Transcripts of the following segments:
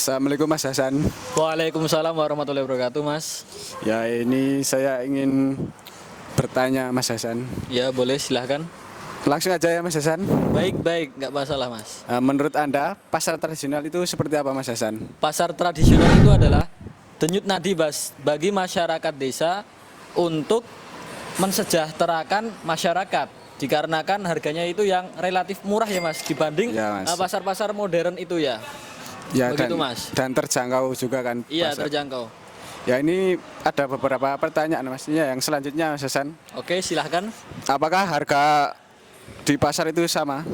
Assalamualaikum Mas Hasan. Waalaikumsalam warahmatullahi wabarakatuh, Mas. Ya, ini saya ingin bertanya Mas Hasan. Ya, boleh silahkan. Langsung aja ya Mas Hasan. Baik, nggak masalah, Mas. Menurut Anda pasar tradisional itu seperti apa Mas Hasan? Pasar tradisional itu adalah denyut nadi bagi masyarakat desa untuk mensejahterakan masyarakat. Dikarenakan harganya itu yang relatif murah ya, Mas, dibanding Ya, Mas. pasar-pasar modern itu ya. Ya, Begitu, dan, Mas. dan terjangkau juga kan Iya, pasar. terjangkau. Ya, ini ada beberapa pertanyaan Mas. Yang selanjutnya Mas Hasan. Oke, silahkan. Apakah harga di pasar itu sama?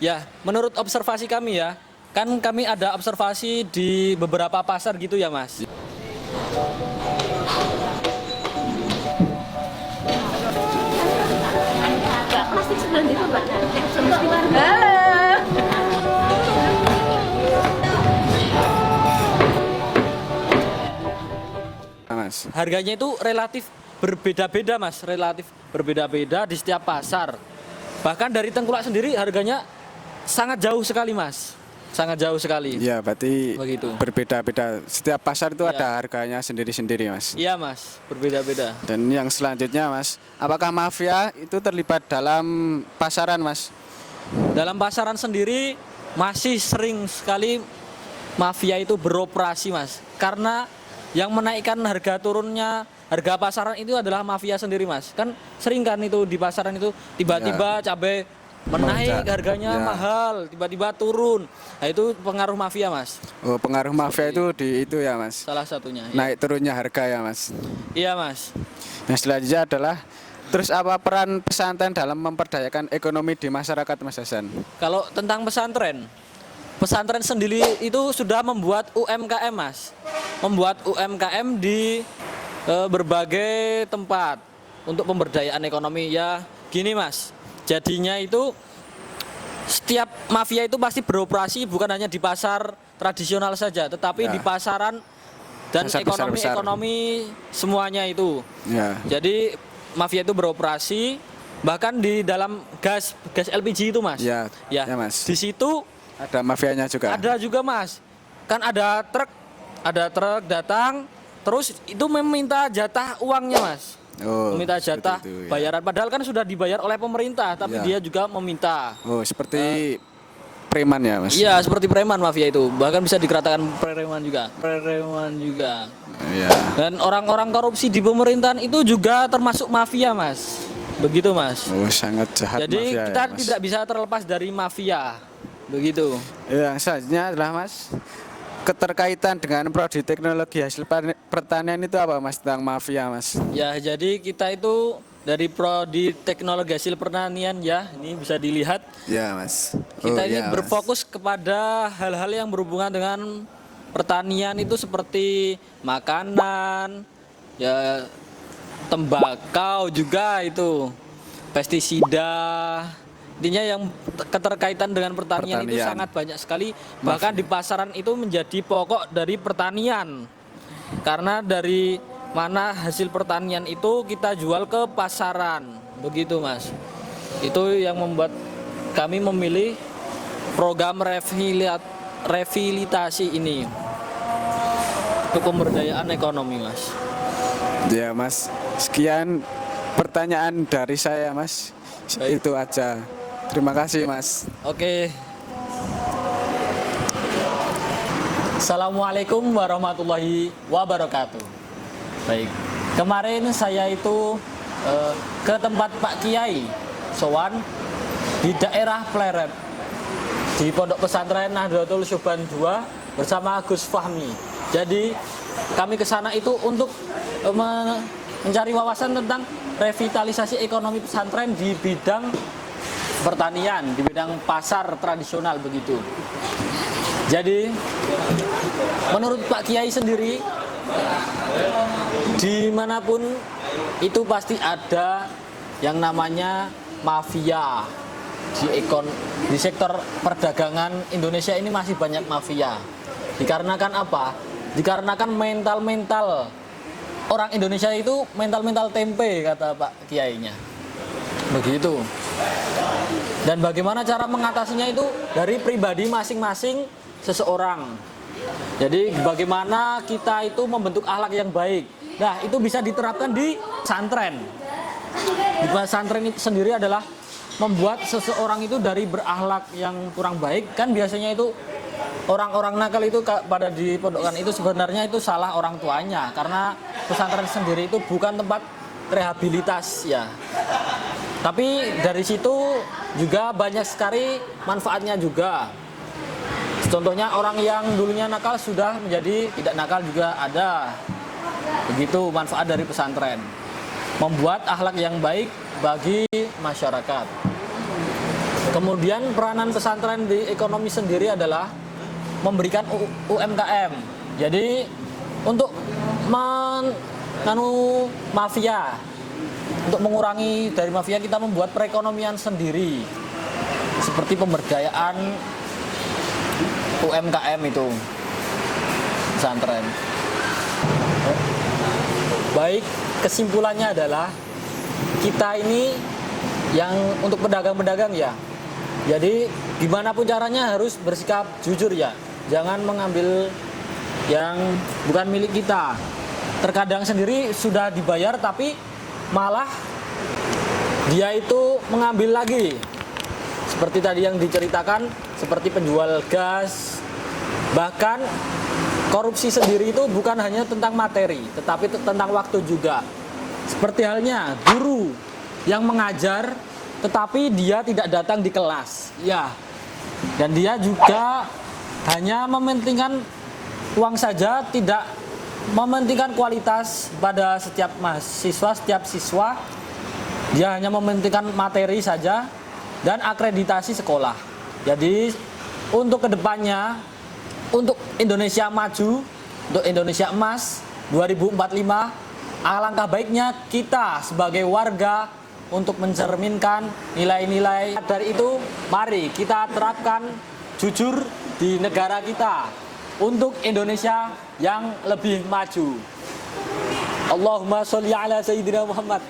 Ya, menurut observasi kami ya, kan kami ada observasi di beberapa pasar gitu ya, Mas. Plastik sebelah itu Pak. Halo. Mas. Harganya itu relatif berbeda-beda, Mas, relatif berbeda-beda di setiap pasar. Bahkan dari Tengkulak sendiri harganya sangat jauh sekali, Mas. Sangat jauh sekali. Ya, berarti Begitu. berbeda-beda. Setiap pasar itu Ya. ada harganya sendiri-sendiri Mas. Iya, Mas, berbeda-beda. Dan yang selanjutnya Mas, apakah mafia itu terlibat dalam pasaran Mas? Dalam pasaran sendiri masih sering sekali mafia itu beroperasi, Mas. Karena yang menaikkan harga turunnya harga pasaran itu adalah mafia sendiri, Mas. Kan sering kan itu di pasaran itu tiba-tiba cabai menaik, Melonjak. harganya Ya. mahal, tiba-tiba turun. Nah, itu pengaruh mafia, Mas. Oh, pengaruh mafia itu di itu ya Mas. Salah satunya. Ya. Naik turunnya harga ya Mas. Iya, Mas. Yang selanjutnya adalah terus apa peran pesantren dalam memperdayakan ekonomi di masyarakat Mas Hasan? Kalau tentang pesantren, pesantren sendiri itu sudah membuat UMKM, Mas. Membuat UMKM di berbagai tempat untuk pemberdayaan ekonomi ya. Gini, Mas. Jadinya itu setiap mafia itu pasti beroperasi bukan hanya di pasar tradisional saja, tetapi Ya. di pasaran dan Pasar besar-besar. ekonomi semuanya itu. Ya. Jadi mafia itu beroperasi bahkan di dalam gas LPG itu, Mas. Ya, Ya, ya, Mas. Di situ Ada mafianya juga. ada juga, Mas. Kan ada truk datang terus itu meminta jatah uangnya, Mas. Oh, Meminta jatah seperti itu, ya. bayaran padahal kan sudah dibayar oleh pemerintah, tapi Ya. dia juga meminta. Oh, seperti preman ya Mas? Iya, seperti preman mafia itu. Bahkan bisa dikatakan preman juga. Preman juga. Iya. Dan orang-orang korupsi di pemerintahan itu juga termasuk mafia, Mas. Begitu, Mas. Oh, sangat jahat Jadi mafia kita ya, Mas. tidak bisa terlepas dari mafia. Begitu. Yang selanjutnya adalah Mas, keterkaitan dengan prodi teknologi hasil pertanian itu apa Mas tentang mafia Mas? Ya, jadi kita itu dari prodi teknologi hasil pertanian ya, ini bisa dilihat Ya Mas. kita ini iya, Mas. berfokus kepada hal-hal yang berhubungan dengan pertanian itu seperti makanan, ya tembakau juga itu, pestisida. Intinya yang keterkaitan dengan pertanian itu Pertanian. sangat banyak sekali, bahkan di pasaran itu menjadi pokok dari pertanian. Karena dari mana hasil pertanian itu kita jual ke pasaran. Begitu, Mas. Itu yang membuat kami memilih program rehabilitasi ini untuk pemberdayaan ekonomi, Mas. Ya Mas, sekian pertanyaan dari saya Mas. Baik. Itu aja. Terima kasih Mas. Oke. Assalamualaikum warahmatullahi wabarakatuh. Baik. Kemarin saya itu ke tempat Pak Kiai Sowan di daerah Pleret di Pondok Pesantren Nahdlatul Syuban 2 bersama Gus Fahmi. Jadi kami ke sana itu untuk mencari wawasan tentang revitalisasi ekonomi pesantren di bidang pertanian, di bidang pasar tradisional begitu. Jadi menurut Pak Kiai sendiri, dimanapun itu pasti ada yang namanya mafia di sektor perdagangan Indonesia ini masih banyak mafia. Dikarenakan apa? Dikarenakan mental orang Indonesia itu mental tempe, kata Pak Kiainya. Begitu. Dan bagaimana cara mengatasinya itu dari pribadi masing-masing seseorang. Jadi bagaimana kita itu membentuk akhlak yang baik. Nah, itu bisa diterapkan di pesantren. Di pesantren itu sendiri adalah membuat seseorang itu dari berakhlak yang kurang baik. Kan biasanya itu orang-orang nakal itu pada di pondokan itu sebenarnya itu salah orang tuanya, karena pesantren sendiri itu bukan tempat rehabilitas ya. Tapi dari situ juga banyak sekali manfaatnya juga. Contohnya orang yang dulunya nakal sudah menjadi tidak nakal juga ada. Begitu manfaat dari pesantren. Membuat akhlak yang baik bagi masyarakat. Kemudian peranan pesantren di ekonomi sendiri adalah memberikan UMKM. Jadi untuk mafia, untuk mengurangi dari mafia kita membuat perekonomian sendiri. Seperti pemberdayaan UMKM itu pesantren. Baik, kesimpulannya adalah kita ini yang untuk pedagang-pedagang ya. Jadi gimana pun caranya harus bersikap jujur ya. Jangan mengambil yang bukan milik kita. Terkadang sendiri sudah dibayar tapi malah dia itu mengambil lagi. Seperti tadi yang diceritakan, seperti penjual gas. Bahkan korupsi sendiri itu bukan hanya tentang materi, tetapi tentang waktu juga. Seperti halnya guru yang mengajar, tetapi dia tidak datang di kelas. Ya, dan dia juga hanya mementingkan uang saja, tidak mementingkan kualitas pada setiap mahasiswa, setiap siswa. Dia hanya mementingkan materi saja dan akreditasi sekolah. Jadi untuk kedepannya, untuk Indonesia maju, untuk Indonesia emas 2045, alangkah baiknya kita sebagai warga untuk mencerminkan nilai-nilai. Dari itu, mari kita terapkan jujur di negara kita untuk Indonesia yang lebih maju. Allahumma sholli ala Sayyidina Muhammad.